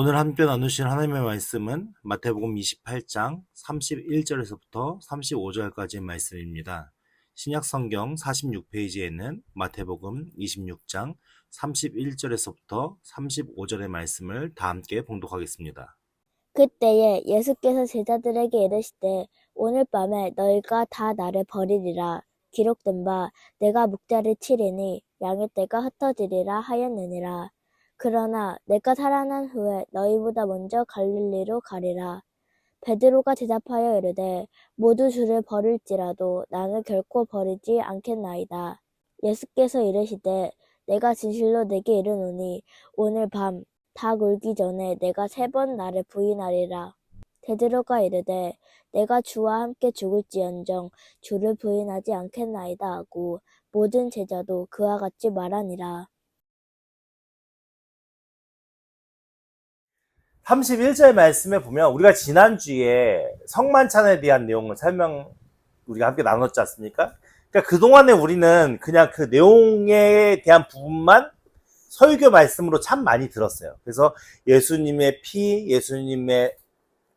오늘 함께 나누실 하나님의 말씀은 마태복음 28장 31절에서부터 35절까지의 말씀입니다. 신약성경 46페이지에는 마태복음 26장 31절에서부터 35절의 말씀을 다 함께 봉독하겠습니다. 그때에 예수께서 제자들에게 이르시되 오늘 밤에 너희가 다 나를 버리리라. 기록된 바 내가 목자를 치리니 양의 떼가 흩어지리라 하였느니라. 그러나 내가 살아난 후에 너희보다 먼저 갈릴리로 가리라. 베드로가 대답하여 이르되 모두 주를 버릴지라도 나는 결코 버리지 않겠나이다. 예수께서 이르시되 내가 진실로 네게 이르노니 오늘 밤 닭 울기 전에 내가 3번 나를 부인하리라. 베드로가 이르되 내가 주와 함께 죽을지언정 주를 부인하지 않겠나이다 하고 모든 제자도 그와 같이 말하니라. 31절 말씀에 보면 우리가 지난주에 성만찬에 대한 내용을 우리가 함께 나눴지 않습니까? 그러니까 그동안에 우리는 그냥 그 내용에 대한 부분만 설교 말씀으로 참 많이 들었어요. 그래서 예수님의 피, 예수님의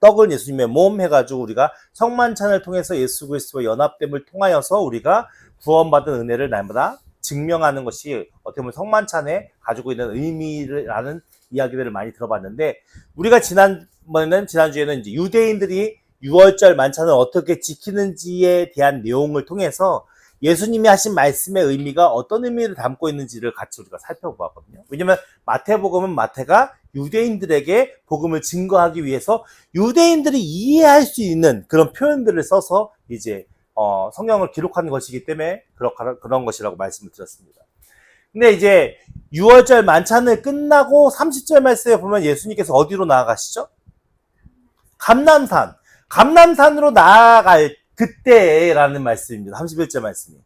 떡을 예수님의 몸 해가지고 우리가 성만찬을 통해서 예수 그리스도와 연합됨을 통하여서 우리가 구원받은 은혜를 날마다 증명하는 것이 어떻게 보면 성만찬에 가지고 있는 의미라는 이야기들을 많이 들어봤는데, 우리가 지난주에는 이제 유대인들이 6월절 만찬을 어떻게 지키는지에 대한 내용을 통해서 예수님이 하신 말씀의 의미가 어떤 의미를 담고 있는지를 같이 우리가 살펴보았거든요. 왜냐면 마태복음은 마태가 유대인들에게 복음을 증거하기 위해서 유대인들이 이해할 수 있는 그런 표현들을 써서 이제 성경을 기록하는 것이기 때문에 그런 것이라고 말씀을 드렸습니다. 근데 이제 6월절 만찬을 끝나고 30절 말씀에 보면 예수님께서 어디로 나아가시죠? 감람산으로 나아갈 그때라는 말씀입니다. 31절 말씀이.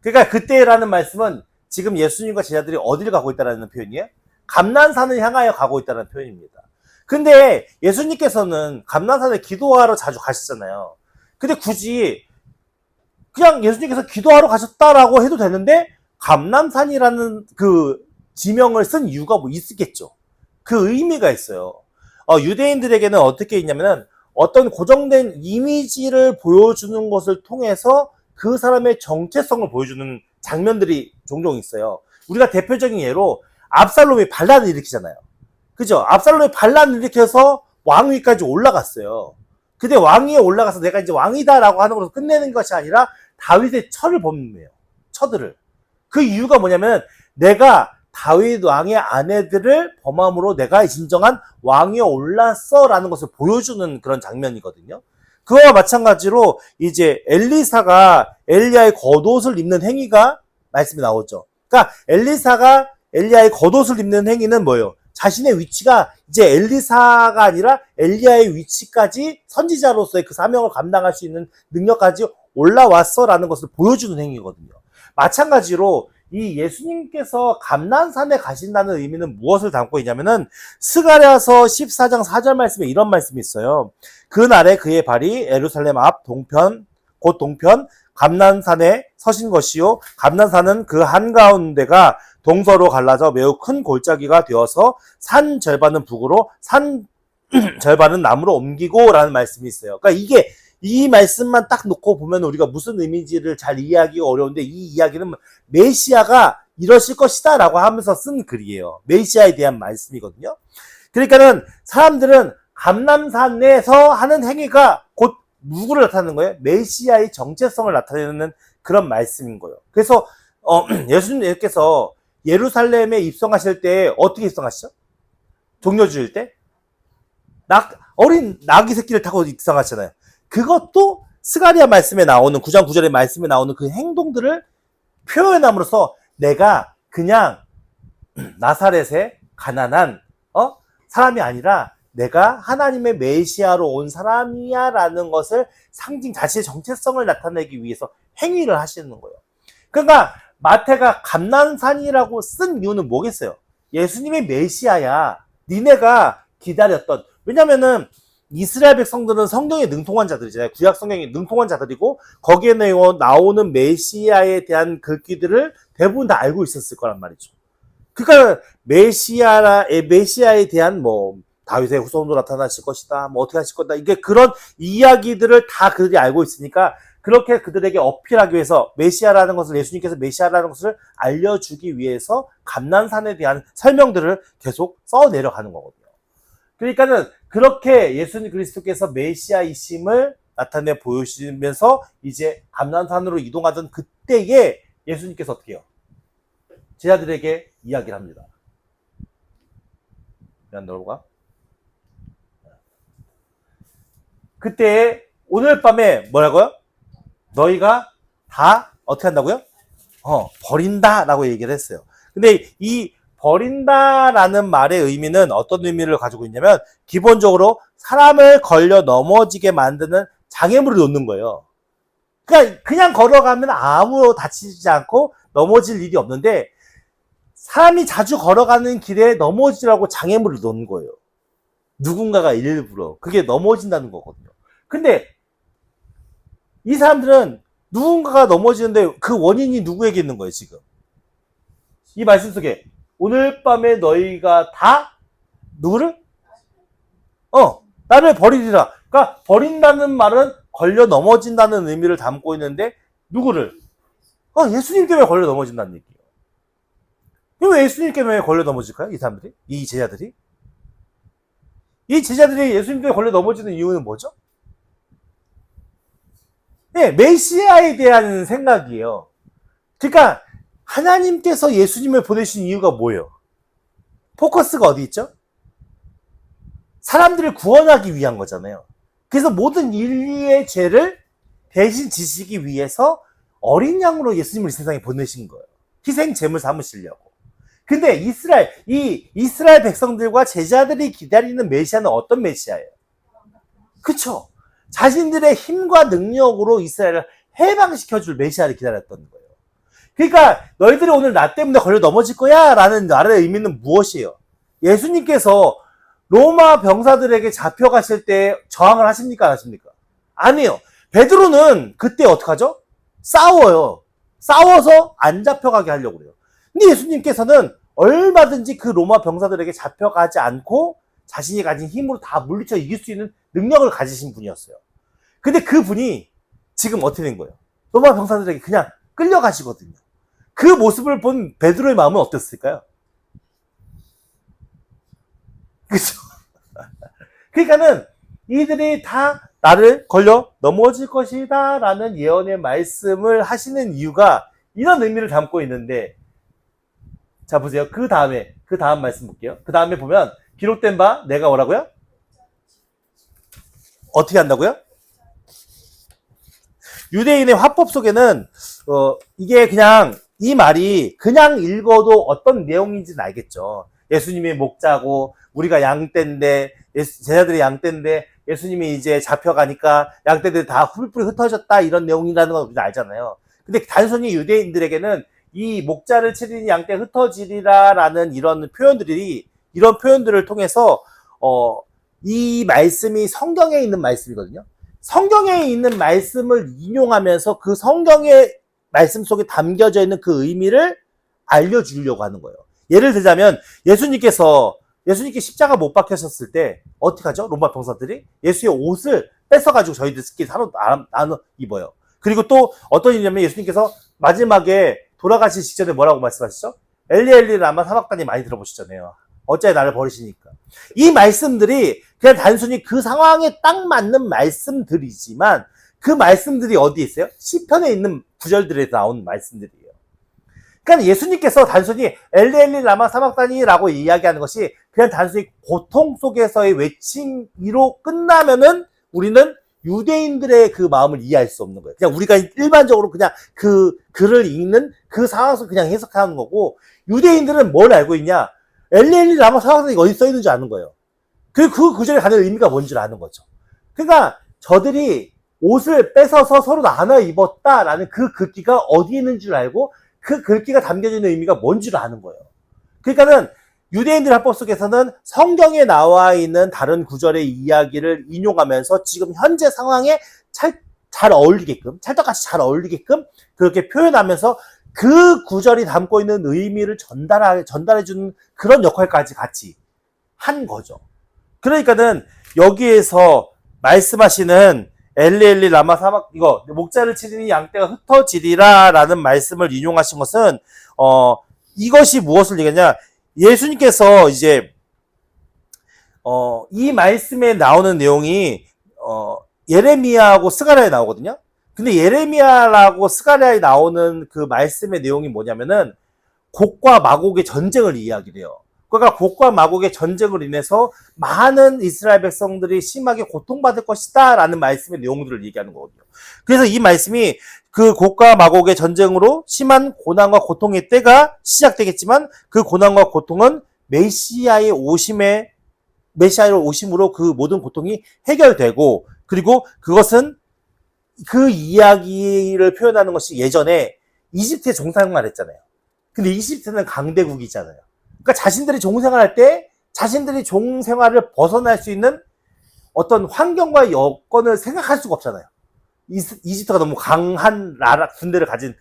그러니까 그때라는 말씀은 지금 예수님과 제자들이 어디를 가고 있다는 표현이에요? 감람산을 향하여 가고 있다는 표현입니다. 근데 예수님께서는 감람산에 기도하러 자주 가시잖아요. 근데 굳이 그냥 예수님께서 기도하러 가셨다라고 해도 되는데 감람산이라는 그 지명을 쓴 이유가 뭐 있겠죠. 그 의미가 있어요. 유대인들에게는 어떻게 있냐면은 어떤 고정된 이미지를 보여주는 것을 통해서 그 사람의 정체성을 보여주는 장면들이 종종 있어요. 우리가 대표적인 예로 압살롬이 반란을 일으키잖아요. 그죠? 압살롬이 반란을 일으켜서 왕위까지 올라갔어요. 근데 왕위에 올라가서 내가 이제 왕이다라고 하는 것으로 끝내는 것이 아니라 다윗의 철을 범해요. 처들을. 그 이유가 뭐냐면 내가 다윗 왕의 아내들을 범함으로 내가 진정한 왕위에 올랐어라는 것을 보여주는 그런 장면이거든요. 그와 마찬가지로 이제 엘리사가 엘리야의 겉옷을 입는 행위가 말씀이 나오죠. 그러니까 엘리사가 엘리야의 겉옷을 입는 행위는 뭐예요? 자신의 위치가 이제 엘리사가 아니라 엘리야의 위치까지 선지자로서의 그 사명을 감당할 수 있는 능력까지 올라왔어라는 것을 보여주는 행위거든요. 마찬가지로 이 예수님께서 감람산에 가신다는 의미는 무엇을 담고 있냐면은 스가랴서 14장 4절 말씀에 이런 말씀이 있어요. 그날에 그의 발이 예루살렘 앞 동편 곧 동편 감람산에 서신 것이요 감람산은 그 한가운데가 동서로 갈라져 매우 큰 골짜기가 되어서 산 절반은 북으로 산 절반은 남으로 옮기고 라는 말씀이 있어요. 그러니까 이게 이 말씀만 딱 놓고 보면 우리가 무슨 의미인지를 잘 이해하기가 어려운데, 이 이야기는 메시아가 이러실 것이다 라고 하면서 쓴 글이에요. 메시아에 대한 말씀이거든요. 그러니까는 사람들은 감람산에서 하는 행위가 곧 누구를 나타내는 거예요? 메시아의 정체성을 나타내는 그런 말씀인 거예요. 그래서 예수님께서 예루살렘에 입성하실 때 어떻게 입성하시죠? 종려 주일 때 어린 나귀 새끼를 타고 입성하시잖아요. 그것도 스가랴 말씀에 나오는 9장 9절의 말씀에 나오는 그 행동들을 표현함으로써 내가 그냥 나사렛의 가난한 사람이 아니라 내가 하나님의 메시아로 온 사람이야 라는 것을 자신의 정체성을 나타내기 위해서 행위를 하시는 거예요. 그러니까 마태가 감람산이라고 쓴 이유는 뭐겠어요? 예수님의 메시아야. 니네가 기다렸던. 왜냐면은 이스라엘 백성들은 성경에 능통한 자들이잖아요. 구약 성경에 능통한 자들이고 거기에 나오는 메시아에 대한 글귀들을 대부분 다 알고 있었을 거란 말이죠. 그러니까 메시아에 대한 다윗의 후손으로 나타나실 것이다. 뭐 어떻게 하실 거다. 이게 그런 이야기들을 다 그들이 알고 있으니까 그렇게 그들에게 어필하기 위해서 메시아라는 것을 예수님께서 메시아라는 것을 알려주기 위해서 감난산에 대한 설명들을 계속 써 내려가는 거거든요. 그러니까는 그렇게 예수님 그리스도께서 메시아이심을 나타내 보여주시면서 이제 감난산으로 이동하던 그때에 예수님께서 어떻게 해요? 제자들에게 이야기를 합니다. 미안, 너가 그때 오늘 밤에 뭐라고요? 너희가 다 어떻게 한다고요? 버린다라고 얘기를 했어요. 근데 이 버린다라는 말의 의미는 어떤 의미를 가지고 있냐면 기본적으로 사람을 걸려 넘어지게 만드는 장애물을 놓는 거예요. 그러니까 그냥 걸어가면 아무 다치지 않고 넘어질 일이 없는데 사람이 자주 걸어가는 길에 넘어지라고 장애물을 놓는 거예요. 누군가가 일부러. 그게 넘어진다는 거거든요. 근데 이 사람들은 누군가가 넘어지는데 그 원인이 누구에게 있는 거예요, 지금? 이 말씀 속에 오늘 밤에 너희가 다 누구를? 나를 버리리라. 그러니까 버린다는 말은 걸려 넘어진다는 의미를 담고 있는데 누구를? 예수님 때문에 걸려 넘어진다는 얘기예요. 왜 예수님 때문에 걸려 넘어질까요? 이 사람들이? 이 제자들이? 이 제자들이 예수님 때문에 걸려 넘어지는 이유는 뭐죠? 네, 메시아에 대한 생각이에요. 그러니까 하나님께서 예수님을 보내신 이유가 뭐예요? 포커스가 어디 있죠? 사람들을 구원하기 위한 거잖아요. 그래서 모든 인류의 죄를 대신 지시기 위해서 어린 양으로 예수님을 이 세상에 보내신 거예요. 희생 제물 삼으시려고. 근데 이스라엘 백성들과 제자들이 기다리는 메시아는 어떤 메시아예요? 그쵸? 자신들의 힘과 능력으로 이스라엘을 해방시켜줄 메시아를 기다렸던 거예요. 그러니까 너희들이 오늘 나 때문에 걸려 넘어질 거야 라는 말의 의미는 무엇이에요? 예수님께서 로마 병사들에게 잡혀가실 때 저항을 하십니까 안 하십니까? 아니에요. 베드로는 그때 어떡하죠? 싸워요. 싸워서 안 잡혀가게 하려고 그래요. 근데 예수님께서는 얼마든지 그 로마 병사들에게 잡혀가지 않고 자신이 가진 힘으로 다 물리쳐 이길 수 있는 능력을 가지신 분이었어요. 근데 그 분이 지금 어떻게 된 거예요? 로마 병사들에게 그냥 끌려가시거든요. 그 모습을 본 베드로의 마음은 어땠을까요? 그죠? 그러니까는 이들이 다 나를 걸려 넘어질 것이다 라는 예언의 말씀을 하시는 이유가 이런 의미를 담고 있는데, 자 보세요. 그 다음 말씀 볼게요. 그 다음에 보면 기록된 바 내가 뭐라고요? 어떻게 한다고요? 유대인의 화법 속에는 이게 그냥 이 말이 그냥 읽어도 어떤 내용인지는 알겠죠. 예수님이 목자고 우리가 양떼인데 제자들이 양떼인데 예수님이 이제 잡혀가니까 양떼들이 다 훌훌 흩어졌다 이런 내용이라는 건 우리가 알잖아요. 근데 단순히 유대인들에게는 이 목자를 치리니 양떼 흩어지리라 라는 이런 표현들을 통해서 이 말씀이 성경에 있는 말씀이거든요. 성경에 있는 말씀을 인용하면서 그 성경의 말씀 속에 담겨져 있는 그 의미를 알려주려고 하는 거예요. 예를 들자면 예수님께 십자가 못 박히셨을 때 어떻게 하죠? 로마 병사들이 예수의 옷을 뺏어가지고 저희들끼리 나눠 입어요. 그리고 또 어떤 일이냐면 예수님께서 마지막에 돌아가실 직전에 뭐라고 말씀하시죠? 엘리 엘리 라마 사박단이 많이 들어보시잖아요. 어째 나를 버리시니까. 이 말씀들이 그냥 단순히 그 상황에 딱 맞는 말씀들이지만 그 말씀들이 어디에 있어요? 시편에 있는 구절들에 나온 말씀들이에요. 그러니까 예수님께서 단순히 엘리 엘리 라마 사박단이라고 이야기하는 것이 그냥 단순히 고통 속에서의 외침으로 끝나면은 우리는 유대인들의 그 마음을 이해할 수 없는 거예요. 그냥 우리가 일반적으로 그냥 그 글을 읽는 그 상황에서 그냥 해석하는 거고, 유대인들은 뭘 알고 있냐? 엘리 라마 사박단이 어디 써 있는지 아는 거예요. 그 구절에 가는 의미가 뭔지를 아는 거죠. 그러니까 저들이 옷을 뺏어서 서로 나눠 입었다라는 그 글귀가 어디 있는 줄 알고 그 글귀가 담겨져 있는 의미가 뭔지를 아는 거예요. 그러니까는 유대인들 합법 속에서는 성경에 나와 있는 다른 구절의 이야기를 인용하면서 지금 현재 상황에 잘 어울리게끔, 찰떡같이 잘 어울리게끔 그렇게 표현하면서 그 구절이 담고 있는 의미를 전달해주는 그런 역할까지 같이 한 거죠. 그러니까는 여기에서 말씀하시는 엘리 라마 사막 이거 목자를 치리니 양떼가 흩어지리라 라는 말씀을 인용하신 것은 이것이 무엇을 얘기하냐, 예수님께서 이제 이 말씀에 나오는 내용이 예레미야하고 스가랴에 나오거든요. 근데 예레미야라고 스가랴에 나오는 그 말씀의 내용이 뭐냐면은 곡과 마곡의 전쟁을 이야기해요. 그러니까 곡과 마곡의 전쟁으로 인해서 많은 이스라엘 백성들이 심하게 고통받을 것이다 라는 말씀의 내용들을 얘기하는 거거든요. 그래서 이 말씀이 그 곡과 마곡의 전쟁으로 심한 고난과 고통의 때가 시작되겠지만 그 고난과 고통은 메시아의 오심으로 그 모든 고통이 해결되고, 그리고 그것은 그 이야기를 표현하는 것이 예전에 이집트에 종생활 했잖아요. 근데 이집트는 강대국이잖아요. 그러니까 자신들이 종생활할 때 자신들이 종생활을 벗어날 수 있는 어떤 환경과 여건을 생각할 수가 없잖아요. 이집트가 너무 강한 군대를 가진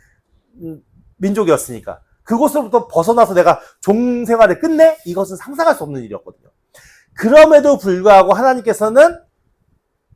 민족이었으니까. 그곳으로부터 벗어나서 내가 종생활을 끝내? 이것은 상상할 수 없는 일이었거든요. 그럼에도 불구하고 하나님께서는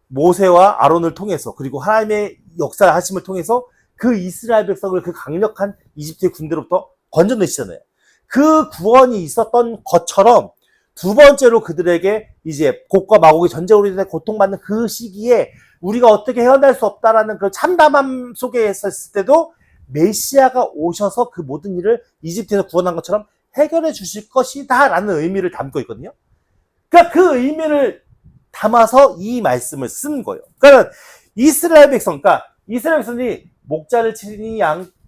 모세와 아론을 통해서, 그리고 하나님의 역사하심을 통해서 그 이스라엘 백성을 그 강력한 이집트의 군대로부터 건져내시잖아요. 그 구원이 있었던 것처럼 두 번째로 그들에게 이제 곡과 마곡의 전쟁으로 인해 고통받는 그 시기에 우리가 어떻게 헤어날 수 없다라는 그 참담함 속에 있었을 때도 메시아가 오셔서 그 모든 일을 이집트에서 구원한 것처럼 해결해 주실 것이다 라는 의미를 담고 있거든요. 그러니까 그 의미를 담아서 이 말씀을 쓴 거예요. 그러니까 이스라엘 백성이 목자를 치리니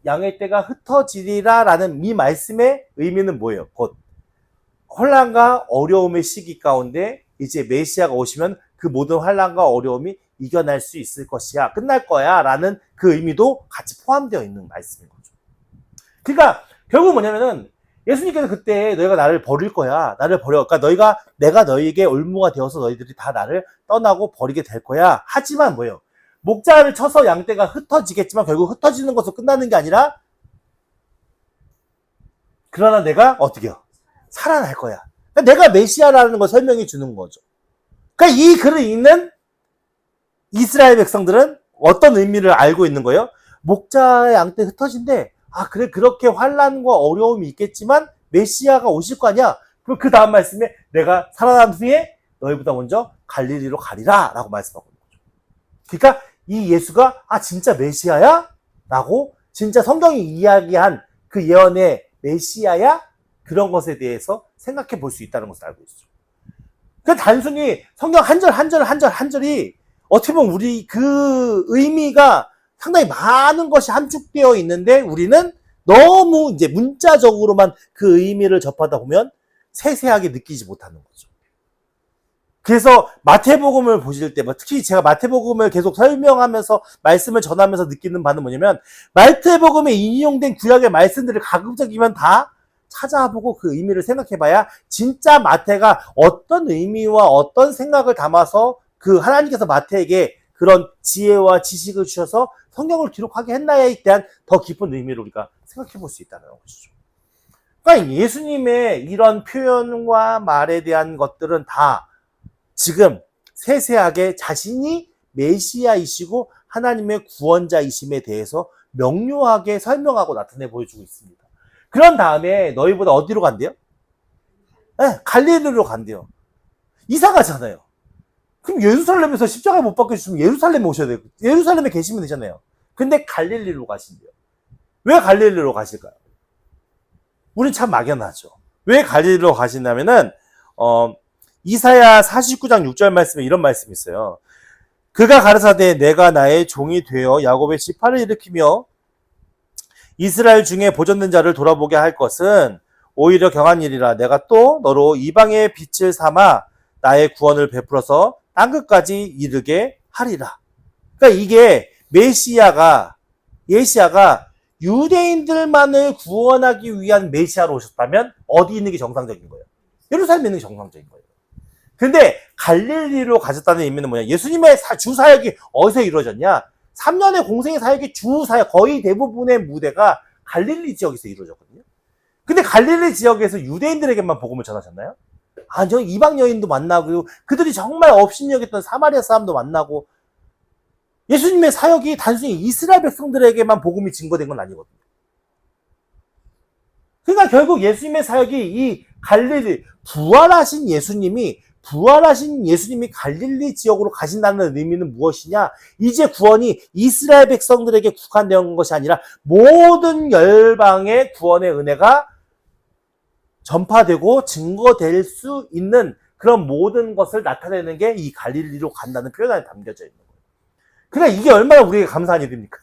양의 떼가 흩어지리라 라는 이 말씀의 의미는 뭐예요? 곧 혼란과 어려움의 시기 가운데 이제 메시아가 오시면 그 모든 혼란과 어려움이 이겨낼 수 있을 것이야, 끝날 거야 라는 그 의미도 같이 포함되어 있는 말씀인 거죠. 그러니까 결국 뭐냐면은 예수님께서 그때 너희가 나를 버릴 거야, 나를 버려, 그러니까 내가 너희에게 올무가 되어서 너희들이 다 나를 떠나고 버리게 될 거야. 하지만 뭐예요? 목자를 쳐서 양떼가 흩어지겠지만 결국 흩어지는 것으로 끝나는 게 아니라, 그러나 내가 어떻게 해요? 살아날 거야. 그러니까 내가 메시아라는 걸 설명해 주는 거죠. 그러니까 이 글을 읽는 이스라엘 백성들은 어떤 의미를 알고 있는 거예요? 목자의 양떼 흩어진대. 아, 그래, 그렇게 환란과 어려움이 있겠지만 메시아가 오실 거 아니야. 그럼 그 다음 말씀에 내가 살아난 후에 너희보다 먼저 갈릴리로 가리라 라고 말씀하고 있는 거죠. 그러니까 이 예수가 진짜 메시아야? 라고 진짜 성경이 이야기한 그 예언의 메시아야? 그런 것에 대해서 생각해 볼 수 있다는 것을 알고 있죠. 그러니까 단순히 성경 한 절이 어떻게 보면 우리 그 의미가 상당히 많은 것이 함축되어 있는데 우리는 너무 이제 문자적으로만 그 의미를 접하다 보면 세세하게 느끼지 못하는 거죠. 그래서 마태복음을 보실 때, 특히 제가 마태복음을 계속 설명하면서 말씀을 전하면서 느끼는 바는 뭐냐면, 마태복음에 인용된 구약의 말씀들을 가급적이면 다 찾아보고 그 의미를 생각해봐야 진짜 마태가 어떤 의미와 어떤 생각을 담아서 그 하나님께서 마태에게 그런 지혜와 지식을 주셔서 성경을 기록하게 했나에 대한 더 깊은 의미를 우리가 생각해 볼 수 있다는 것이죠. 그러니까 예수님의 이런 표현과 말에 대한 것들은 다 지금 세세하게 자신이 메시아이시고 하나님의 구원자이심에 대해서 명료하게 설명하고 나타내 보여주고 있습니다. 그런 다음에 너희보다 어디로 간대요? 네, 갈릴리로 간대요. 이상하잖아요. 그럼 예루살렘에서 십자가 못 박혀주시면 예루살렘에 오셔야 돼요. 예루살렘에 계시면 되잖아요. 근데 갈릴리로 가신대요. 왜 갈릴리로 가실까요? 우린 참 막연하죠. 왜 갈릴리로 가시냐면은 이사야 49장 6절 말씀에 이런 말씀이 있어요. 그가 가르사대 내가 나의 종이 되어 야곱의 지파를 일으키며 이스라엘 중에 보존된 자를 돌아보게 할 것은 오히려 경한 일이라. 내가 또 너로 이방의 빛을 삼아 나의 구원을 베풀어서 땅끝까지 이르게 하리라. 그러니까 이게 메시아가 유대인들만을 구원하기 위한 메시아로 오셨다면 어디 있는 게 정상적인 거예요? 예루살렘에 있는 게 정상적인 거예요. 근데 갈릴리로 가셨다는 의미는 뭐냐? 예수님의 주 사역이 어디서 이루어졌냐? 3년의 공생의 사역의 주 사역, 거의 대부분의 무대가 갈릴리 지역에서 이루어졌거든요. 근데 갈릴리 지역에서 유대인들에게만 복음을 전하셨나요? 아니요, 이방 여인도 만나고, 그들이 정말 업신여겼던 사마리아 사람도 만나고, 예수님의 사역이 단순히 이스라엘 백성들에게만 복음이 증거된 건 아니거든요. 그러니까 결국 예수님의 사역이 이 갈릴리, 부활하신 예수님이 갈릴리 지역으로 가신다는 의미는 무엇이냐? 이제 구원이 이스라엘 백성들에게 국한되는 것이 아니라 모든 열방의 구원의 은혜가 전파되고 증거될 수 있는 그런 모든 것을 나타내는 게 이 갈릴리로 간다는 표현 안에 담겨져 있는 거예요. 그러니까 이게 얼마나 우리에게 감사한 일입니까?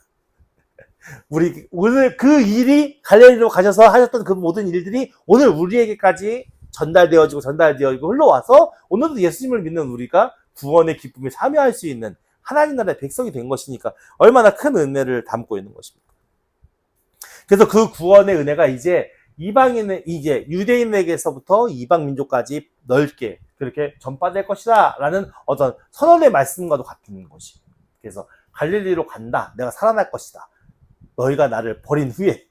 우리 오늘 그 일이 갈릴리로 가셔서 하셨던 그 모든 일들이 오늘 우리에게까지 전달되어지고 흘러와서 오늘도 예수님을 믿는 우리가 구원의 기쁨에 참여할 수 있는 하나님 나라의 백성이 된 것이니까 얼마나 큰 은혜를 담고 있는 것입니까? 그래서 그 구원의 은혜가 이제 유대인에게서부터 이방 민족까지 넓게 그렇게 전파될 것이다 라는 어떤 선언의 말씀과도 같은 것이. 그래서 갈릴리로 간다. 내가 살아날 것이다. 너희가 나를 버린 후에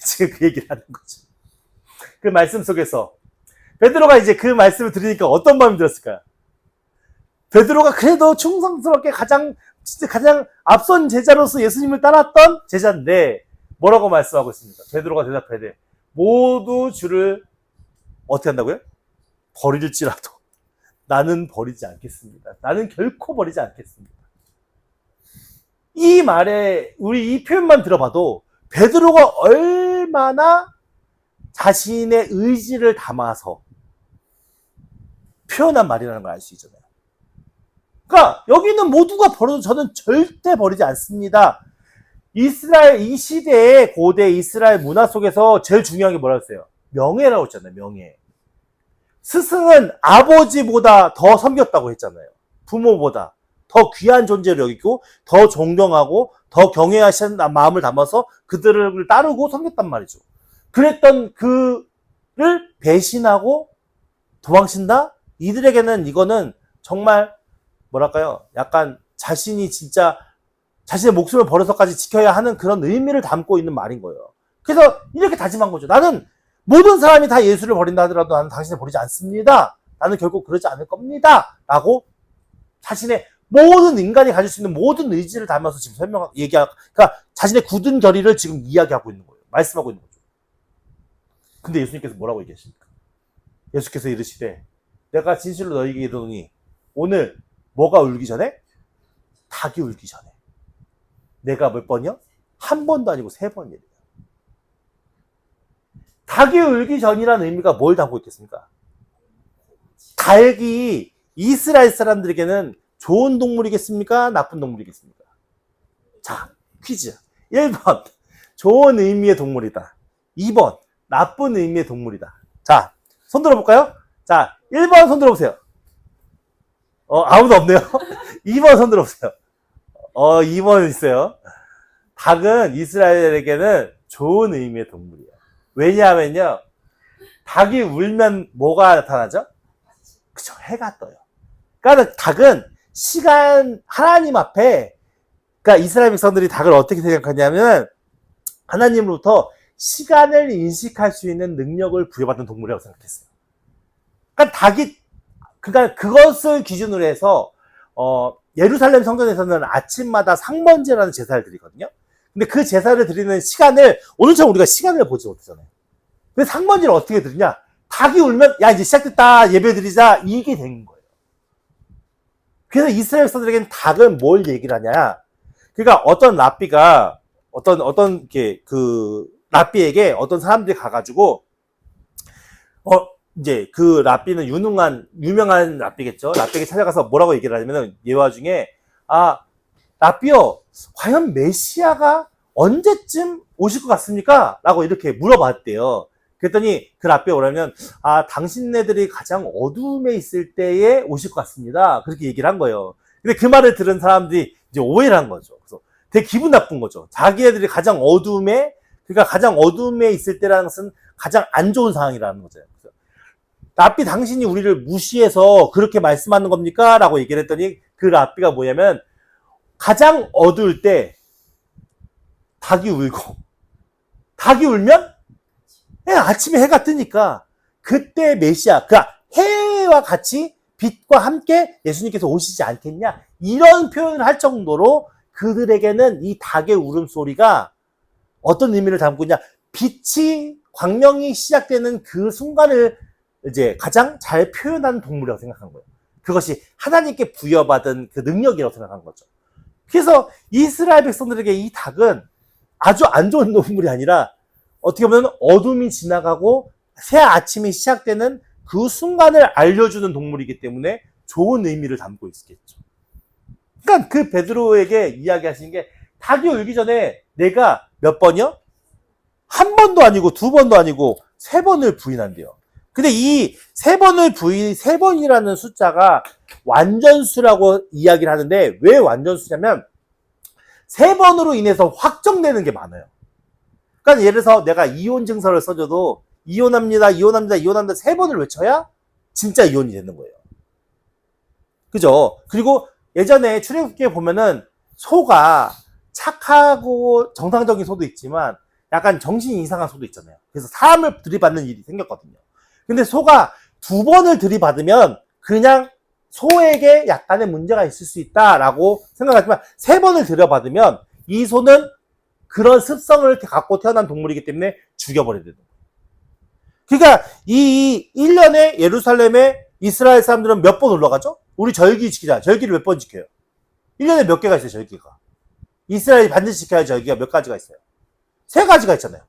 지금 그 얘기를 하는 거죠. 그 말씀 속에서 베드로가 이제 그 말씀을 들으니까 어떤 마음이 들었을까요? 베드로가 그래도 충성스럽게 가장 앞선 제자로서 예수님을 따랐던 제자인데 뭐라고 말씀하고 있습니까? 베드로가 대답하되 모두 주를 어떻게 한다고요? 버릴지라도 나는 버리지 않겠습니다. 나는 결코 버리지 않겠습니다. 이 말에 우리 이 표현만 들어봐도 베드로가 얼마나 자신의 의지를 담아서 표현한 말이라는 걸 알 수 있잖아요. 그러니까 여기는 모두가 버려도 저는 절대 버리지 않습니다. 이스라엘 이 시대의 고대 이스라엘 문화 속에서 제일 중요한 게 뭐라고 했어요? 명예라고 했잖아요. 명예. 스승은 아버지보다 더 섬겼다고 했잖아요. 부모보다 더 귀한 존재로 여기고 더 존경하고 더 경외하시는 마음을 담아서 그들을 따르고 섬겼단 말이죠. 그랬던 그를 배신하고 도망친다? 이들에게는 이거는 정말 뭐랄까요? 약간 자신이 진짜 자신의 목숨을 버려서까지 지켜야 하는 그런 의미를 담고 있는 말인 거예요. 그래서 이렇게 다짐한 거죠. 나는 모든 사람이 다 예수를 버린다 하더라도 나는 당신을 버리지 않습니다. 나는 결국 그러지 않을 겁니다. 라고 자신의 모든 인간이 가질 수 있는 모든 의지를 담아서 지금 그러니까 자신의 굳은 결의를 지금 이야기하고 있는 거예요. 말씀하고 있는 거죠. 근데 예수님께서 뭐라고 얘기하십니까? 예수께서 이르시되 내가 진실로 너희에게 이르노니 오늘 뭐가 울기 전에? 닭이 울기 전에. 내가 몇 번이요? 한 번도 아니고 3번이래요. 닭이 울기 전이라는 의미가 뭘 담고 있겠습니까? 닭이 이스라엘 사람들에게는 좋은 동물이겠습니까? 나쁜 동물이겠습니까? 자, 퀴즈. 1번, 좋은 의미의 동물이다. 2번, 나쁜 의미의 동물이다. 자, 손 들어볼까요? 자, 1번 손 들어보세요. 아무도 없네요. 2번 손 들어보세요. 2번 있어요. 닭은 이스라엘에게는 좋은 의미의 동물이에요. 왜냐하면요, 닭이 울면 뭐가 나타나죠? 그쵸, 해가 떠요. 그러니까 닭은 하나님 앞에, 그러니까 이스라엘 백성들이 닭을 어떻게 생각하냐면, 하나님으로부터 시간을 인식할 수 있는 능력을 부여받은 동물이라고 생각했어요. 그러니까 그것을 기준으로 해서, 예루살렘 성전에서는 아침마다 상번제라는 제사를 드리거든요. 근데 그 제사를 드리는 시간을, 오늘처럼 우리가 시간을 보지 못하잖아요. 근데 상번제를 어떻게 드리냐? 닭이 울면, 야, 이제 시작됐다, 예배 드리자, 이게 된 거예요. 그래서 이스라엘 백성들에게는 닭은 뭘 얘기를 하냐? 그러니까 어떤 랍비가, 랍비에게 어떤 사람들이 가가지고, 이제 그 랍비는 유명한 랍비겠죠. 랍비에게 찾아가서 뭐라고 얘기를 하냐면은 예화 중에 랍비요, 과연 메시아가 언제쯤 오실 것 같습니까? 라고 이렇게 물어봤대요. 그랬더니 그 랍비가 뭐냐면 당신네들이 가장 어두움에 있을 때에 오실 것 같습니다. 그렇게 얘기를 한 거예요. 근데 그 말을 들은 사람들이 이제 오해를 한 거죠. 그래서 되게 기분 나쁜 거죠. 자기네들이 가장 어두움에 있을 때라는 것은 가장 안 좋은 상황이라는 거죠. 랍비 당신이 우리를 무시해서 그렇게 말씀하는 겁니까? 라고 얘기를 했더니 그 랍비가 뭐냐면 가장 어두울 때 닭이 울면 아침에 해가 뜨니까 그때 메시아, 그러니까 닭떼와 같이 빛과 함께 예수님께서 오시지 않겠냐? 이런 표현을 할 정도로 그들에게는 이 닭의 울음소리가 어떤 의미를 담고 있냐? 빛이, 광명이 시작되는 그 순간을 이제 가장 잘 표현하는 동물이라고 생각한 거예요. 그것이 하나님께 부여받은 그 능력이라고 생각한 거죠. 그래서 이스라엘 백성들에게 이 닭은 아주 안 좋은 동물이 아니라 어떻게 보면 어둠이 지나가고 새 아침이 시작되는 그 순간을 알려주는 동물이기 때문에 좋은 의미를 담고 있겠죠. 그러니까 그 베드로에게 이야기하시는 게 닭이 울기 전에 내가 몇 번이요? 한 번도 아니고 두 번도 아니고 세 번을 부인한대요. 근데 이 세 번이라는 숫자가 완전수라고 이야기를 하는데 왜 완전수냐면 세 번으로 인해서 확정되는 게 많아요. 그러니까 예를 들어서 내가 이혼 증서를 써줘도 이혼합니다 세 번을 외쳐야 진짜 이혼이 되는 거예요. 그죠? 그리고 예전에 출애굽기에 보면은 소가 착하고 정상적인 소도 있지만 약간 정신이 이상한 소도 있잖아요. 그래서 사람을 들이받는 일이 생겼거든요. 근데 소가 두 번을 들이받으면 그냥 소에게 약간의 문제가 있을 수 있다라고 생각하지만 세 번을 들여받으면 이 소는 그런 습성을 갖고 태어난 동물이기 때문에 죽여버려야 되는 거예요. 그러니까 이 1년에 예루살렘에 이스라엘 사람들은 몇 번 올라가죠? 우리 절기 지키자. 절기를 몇 번 지켜요? 1년에 몇 개가 있어요, 절기가? 이스라엘이 반드시 지켜야 할 절기가 몇 가지가 있어요? 세 가지가 있잖아요.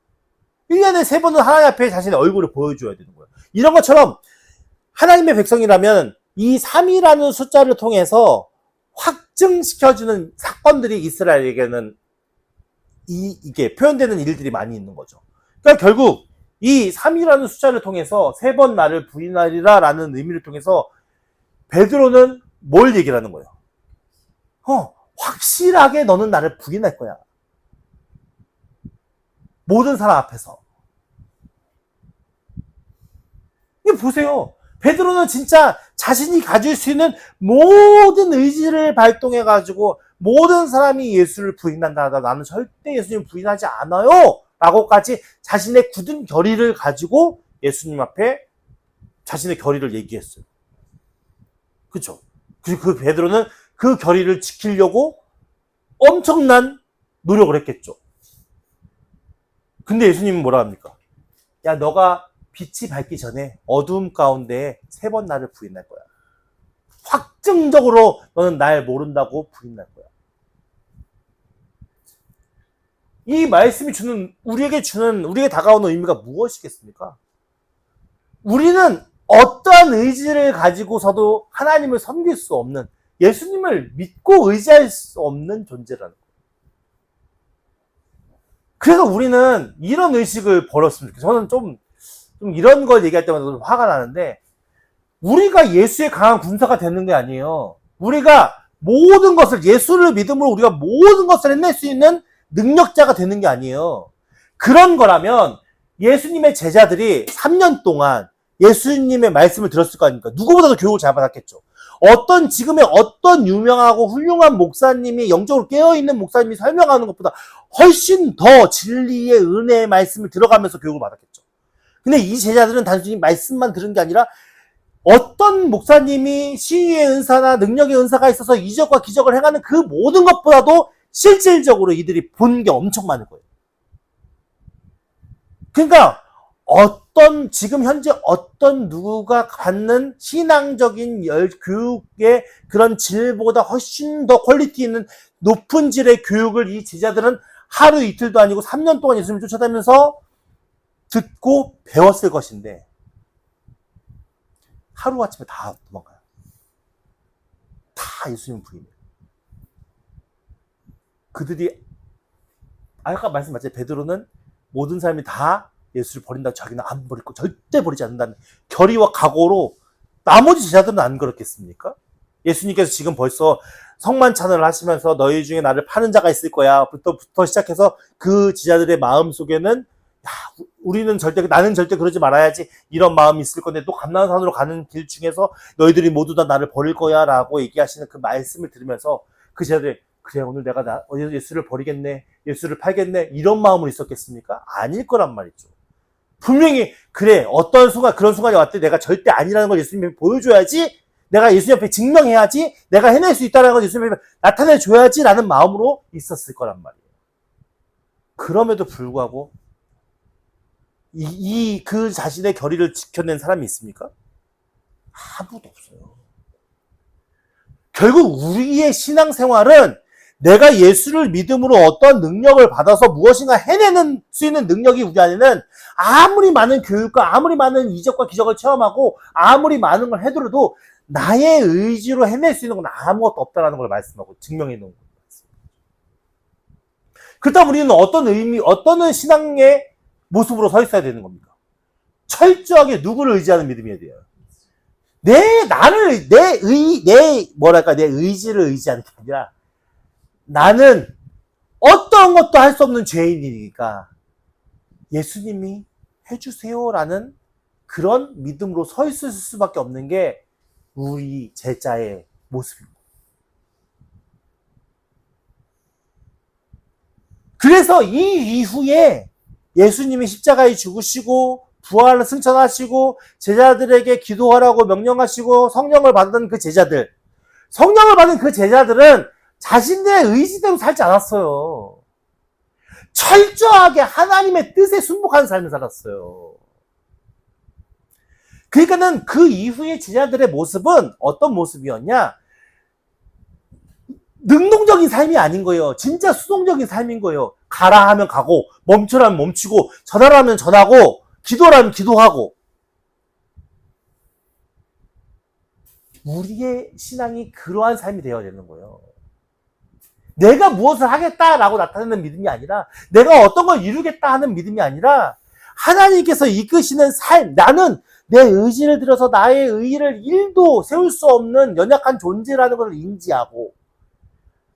1년에 세 번은 하나님 앞에 자신의 얼굴을 보여줘야 되는 거예요. 이런 것처럼 하나님의 백성이라면 이 3이라는 숫자를 통해서 확증시켜주는 사건들이 이스라엘에게는 이게 표현되는 일들이 많이 있는 거죠. 그러니까 결국 이 3이라는 숫자를 통해서 세 번 나를 부인하리라 라는 의미를 통해서 베드로는 뭘 얘기를 하는 거예요? 확실하게 너는 나를 부인할 거야. 모든 사람 앞에서. 이거 보세요. 베드로는 진짜 자신이 가질 수 있는 모든 의지를 발동해가지고 모든 사람이 예수를 부인한다 하다 나는 절대 예수님 부인하지 않아요 라고까지 자신의 굳은 결의를 가지고 예수님 앞에 자신의 결의를 얘기했어요. 그렇죠? 그리고 그 베드로는 그 결의를 지키려고 엄청난 노력을 했겠죠. 근데 예수님은 뭐라 합니까? 야, 너가 빛이 밝기 전에 어두움 가운데 세 번 나를 부인할 거야. 확증적으로 너는 날 모른다고 부인할 거야. 이 말씀이 우리에게 다가오는 의미가 무엇이겠습니까? 우리는 어떠한 의지를 가지고서도 하나님을 섬길 수 없는, 예수님을 믿고 의지할 수 없는 존재라는 거예요. 그래서 우리는 이런 의식을 버렸으면 좋겠어요. 저는 좀 이런 걸 얘기할 때마다 좀 화가 나는데, 우리가 예수의 강한 군사가 되는 게 아니에요. 우리가 모든 것을, 예수를 믿음으로 우리가 모든 것을 해낼 수 있는 능력자가 되는 게 아니에요. 그런 거라면 예수님의 제자들이 3년 동안 예수님의 말씀을 들었을 거 아닙니까? 누구보다도 교육을 잘 받았겠죠. 지금의 어떤 유명하고 훌륭한 목사님이, 영적으로 깨어있는 목사님이 설명하는 것보다 훨씬 더 진리의 은혜의 말씀을 들어가면서 교육을 받았겠죠. 근데 이 제자들은 단순히 말씀만 들은 게 아니라 어떤 목사님이 시위의 은사나 능력의 은사가 있어서 이적과 기적을 행하는 그 모든 것보다도 실질적으로 이들이 본 게 엄청 많을 거예요. 그러니까 지금 현재 어떤 누구가 갖는 신앙적인 교육의 그런 질보다 훨씬 더 퀄리티 있는 높은 질의 교육을 이 제자들은 하루 이틀도 아니고 3년 동안 예수님을 쫓아다니면서 듣고 배웠을 것인데 하루아침에 다 도망가요. 다 예수님 부인해요. 그들이 아까 말씀하셨죠. 베드로는 모든 사람이 다 예수를 버린다고 자기는 안 버릴 거, 절대 버리지 않는다는 결의와 각오로. 나머지 제자들은 안 그렇겠습니까? 예수님께서 지금 벌써 성만찬을 하시면서 너희 중에 나를 파는 자가 있을 거야 부터 시작해서 그 제자들의 마음속에는 나는 절대 그러지 말아야지 이런 마음이 있을 건데, 또 감난산으로 가는 길 중에서 너희들이 모두 다 나를 버릴 거야 라고 얘기하시는 그 말씀을 들으면서 그 제자들이 그래, 오늘 내가 예수를 버리겠네, 예수를 팔겠네, 이런 마음으로 있었겠습니까? 아닐 거란 말이죠. 분명히 그래 어떤 순간 그런 순간이 왔대 내가 절대 아니라는 걸 예수님이 보여줘야지 내가 예수님 앞에 증명해야지 내가 해낼 수 있다는 걸 예수님 앞에 나타내줘야지 라는 마음으로 있었을 거란 말이에요. 그럼에도 불구하고 그 자신의 결의를 지켜낸 사람이 있습니까? 아무도 없어요. 결국 우리의 신앙생활은 내가 예수를 믿음으로 어떤 능력을 받아서 무엇인가 해내는 수 있는 능력이 우리 안에는 아무리 많은 교육과 아무리 많은 이적과 기적을 체험하고 아무리 많은 걸 해도 나의 의지로 해낼 수 있는 건 아무것도 없다는 걸 말씀하고 증명해 놓은 거예요. 그렇다면 우리는 어떤 신앙의 모습으로 서 있어야 되는 겁니까? 철저하게 누구를 의지하는 믿음이어야 돼요. 내 의지를 의지하는 게 아니라 나는 어떤 것도 할 수 없는 죄인이니까 예수님이 해주세요라는 그런 믿음으로 서 있을 수밖에 없는 게 우리 제자의 모습입니다. 그래서 이 이후에 예수님이 십자가에 죽으시고 부활을 승천하시고 제자들에게 기도하라고 명령하시고 성령을 받은 그 제자들은 자신의 의지대로 살지 않았어요. 철저하게 하나님의 뜻에 순복하는 삶을 살았어요. 그러니까는 그 이후의 제자들의 모습은 어떤 모습이었냐? 능동적인 삶이 아닌 거예요. 진짜 수동적인 삶인 거예요. 가라 하면 가고, 멈추라면 멈추고, 전하라면 전하고, 기도라면 기도하고. 우리의 신앙이 그러한 삶이 되어야 되는 거예요. 내가 무엇을 하겠다라고 나타내는 믿음이 아니라, 내가 어떤 걸 이루겠다 하는 믿음이 아니라, 하나님께서 이끄시는 삶, 나는 내 의지를 들여서 나의 의의를 1도 세울 수 없는 연약한 존재라는 것을 인지하고,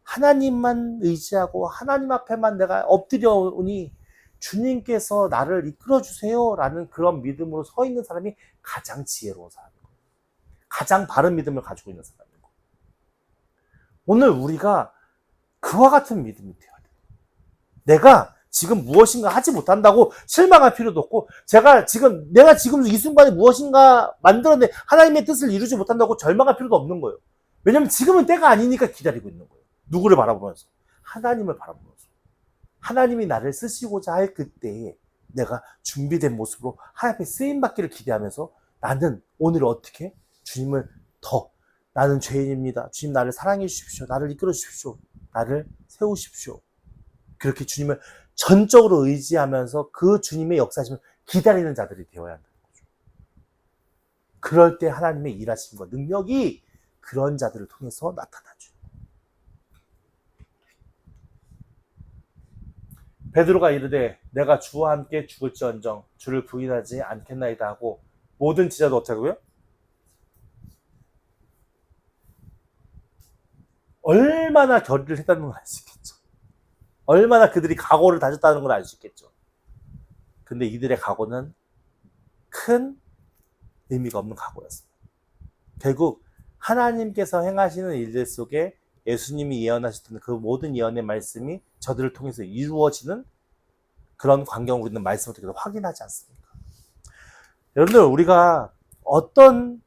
하나님만 의지하고 하나님 앞에만 내가 엎드려오니 주님께서 나를 이끌어주세요 라는 그런 믿음으로 서 있는 사람이 가장 지혜로운 사람이고 가장 바른 믿음을 가지고 있는 사람이고 오늘 우리가 그와 같은 믿음이 되어야 돼요. 내가 지금 무엇인가 하지 못한다고 실망할 필요도 없고 내가 지금 이 순간에 무엇인가 만들어내 하나님의 뜻을 이루지 못한다고 절망할 필요도 없는 거예요. 왜냐하면 지금은 때가 아니니까 기다리고 있는 거예요. 누구를 바라보면서? 하나님을 바라보면서. 하나님이 나를 쓰시고자 할 그때에 내가 준비된 모습으로 하나님의 쓰임받기를 기대하면서 나는 오늘 어떻게 주님을 나는 죄인입니다. 주님 나를 사랑해 주십시오. 나를 이끌어 주십시오. 나를 세우십시오. 그렇게 주님을 전적으로 의지하면서 그 주님의 역사심을 기다리는 자들이 되어야 한다는 거죠. 그럴 때 하나님의 일하심과 능력이 그런 자들을 통해서 나타나죠. 베드로가 이르되 내가 주와 함께 죽을지언정 주를 부인하지 않겠나이다 하고 모든 제자도 어떻게 하고요? 얼마나 결의를 했다는 걸 알 수 있겠죠. 얼마나 그들이 각오를 다졌다는 걸 알 수 있겠죠. 근데 이들의 각오는 큰 의미가 없는 각오였습니다. 결국 하나님께서 행하시는 일들 속에 예수님이 예언하셨던 그 모든 예언의 말씀이 저들을 통해서 이루어지는 그런 광경을 우리는 말씀을 통해서 확인하지 않습니까? 여러분들 우리가 어떤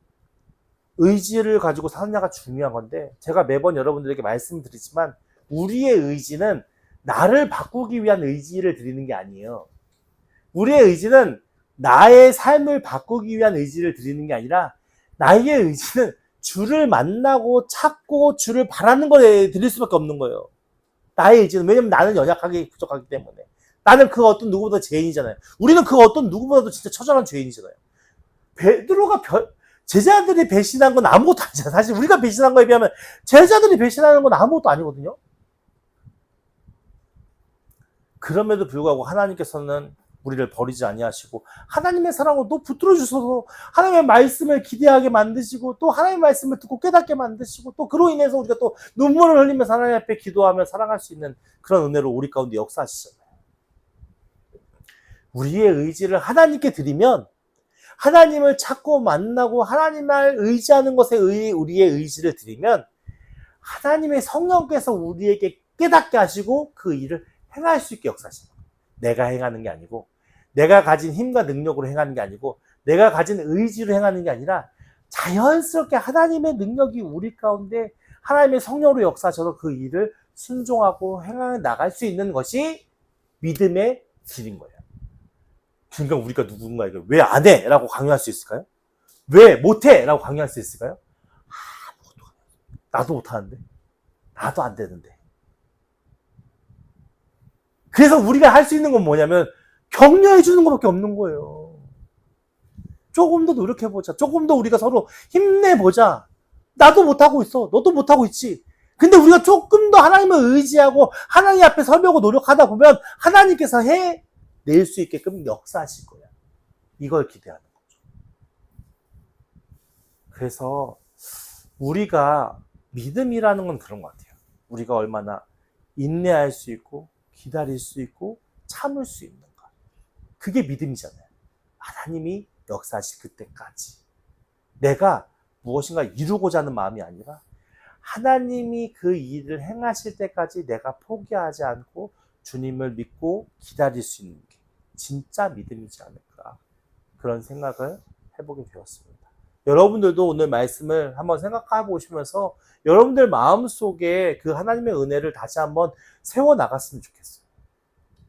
의지를 가지고 사느냐가 중요한 건데 제가 매번 여러분들에게 말씀드리지만 우리의 의지는 나를 바꾸기 위한 의지를 드리는 게 아니에요. 우리의 의지는 나의 삶을 바꾸기 위한 의지를 드리는 게 아니라 나의 의지는 주를 만나고 찾고 주를 바라는 거에 드릴 수밖에 없는 거예요. 나의 의지는. 왜냐면 나는 연약하게 부족하기 때문에. 나는 그 어떤 누구보다 죄인이잖아요. 우리는 그 어떤 누구보다도 진짜 처절한 죄인이잖아요. 베드로가 제자들이 배신한 건 아무것도 아니잖아요. 사실 우리가 배신한 거에 비하면 제자들이 배신하는 건 아무것도 아니거든요. 그럼에도 불구하고 하나님께서는 우리를 버리지 아니하시고 하나님의 사랑으로 또 붙들어 주셔서 하나님의 말씀을 기대하게 만드시고 또 하나님의 말씀을 듣고 깨닫게 만드시고 또 그로 인해서 우리가 또 눈물을 흘리면서 하나님 앞에 기도하며 사랑할 수 있는 그런 은혜로 우리 가운데 역사하시잖아요. 우리의 의지를 하나님께 드리면 하나님을 찾고 만나고 하나님을 의지하는 것에 우리의 의지를 드리면 하나님의 성령께서 우리에게 깨닫게 하시고 그 일을 행할 수 있게 역사하십니다. 내가 행하는 게 아니고 내가 가진 힘과 능력으로 행하는 게 아니고 내가 가진 의지로 행하는 게 아니라 자연스럽게 하나님의 능력이 우리 가운데 하나님의 성령으로 역사하셔서 그 일을 순종하고 행해 나갈 수 있는 것이 믿음의 길인 거예요. 그러니까 우리가 누군가에게 왜 안 해? 라고 강요할 수 있을까요? 왜 못해? 라고 강요할 수 있을까요? 나도 못하는데. 나도 안 되는데. 그래서 우리가 할 수 있는 건 뭐냐면 격려해 주는 것밖에 없는 거예요. 조금 더 노력해보자. 조금 더 우리가 서로 힘내보자. 나도 못하고 있어. 너도 못하고 있지. 근데 우리가 조금 더 하나님을 의지하고 하나님 앞에 서려고 노력하다 보면 하나님께서 해낼 수 있게끔 역사하실 거야. 이걸 기대하는 거죠. 그래서 우리가 믿음이라는 건 그런 것 같아요. 우리가 얼마나 인내할 수 있고 기다릴 수 있고 참을 수 있는가. 그게 믿음이잖아요. 하나님이 역사하실 그때까지 내가 무엇인가 이루고자 하는 마음이 아니라 하나님이 그 일을 행하실 때까지 내가 포기하지 않고 주님을 믿고 기다릴 수 있는 게 진짜 믿음이지 않을까, 그런 생각을 해보게 되었습니다. 여러분들도 오늘 말씀을 한번 생각해 보시면서 여러분들 마음속에 그 하나님의 은혜를 다시 한번 세워나갔으면 좋겠어요.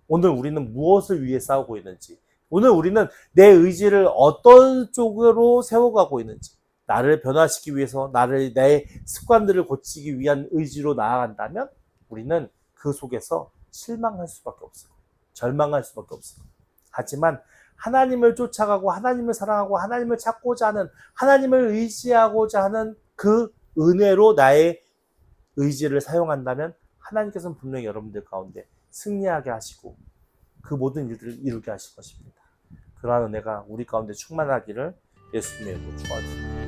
오늘 우리는 무엇을 위해 싸우고 있는지, 오늘 우리는 내 의지를 어떤 쪽으로 세워가고 있는지, 나를 변화시키기 위해서 내 습관들을 고치기 위한 의지로 나아간다면 우리는 그 속에서 실망할 수밖에 없어요. 절망할 수밖에 없어요. 하지만 하나님을 쫓아가고 하나님을 사랑하고 하나님을 찾고자 하는, 하나님을 의지하고자 하는 그 은혜로 나의 의지를 사용한다면 하나님께서는 분명히 여러분들 가운데 승리하게 하시고 그 모든 일들을 이루게 하실 것입니다. 그러한 은혜가 우리 가운데 충만하기를 예수님의 이름으로 축원합니다.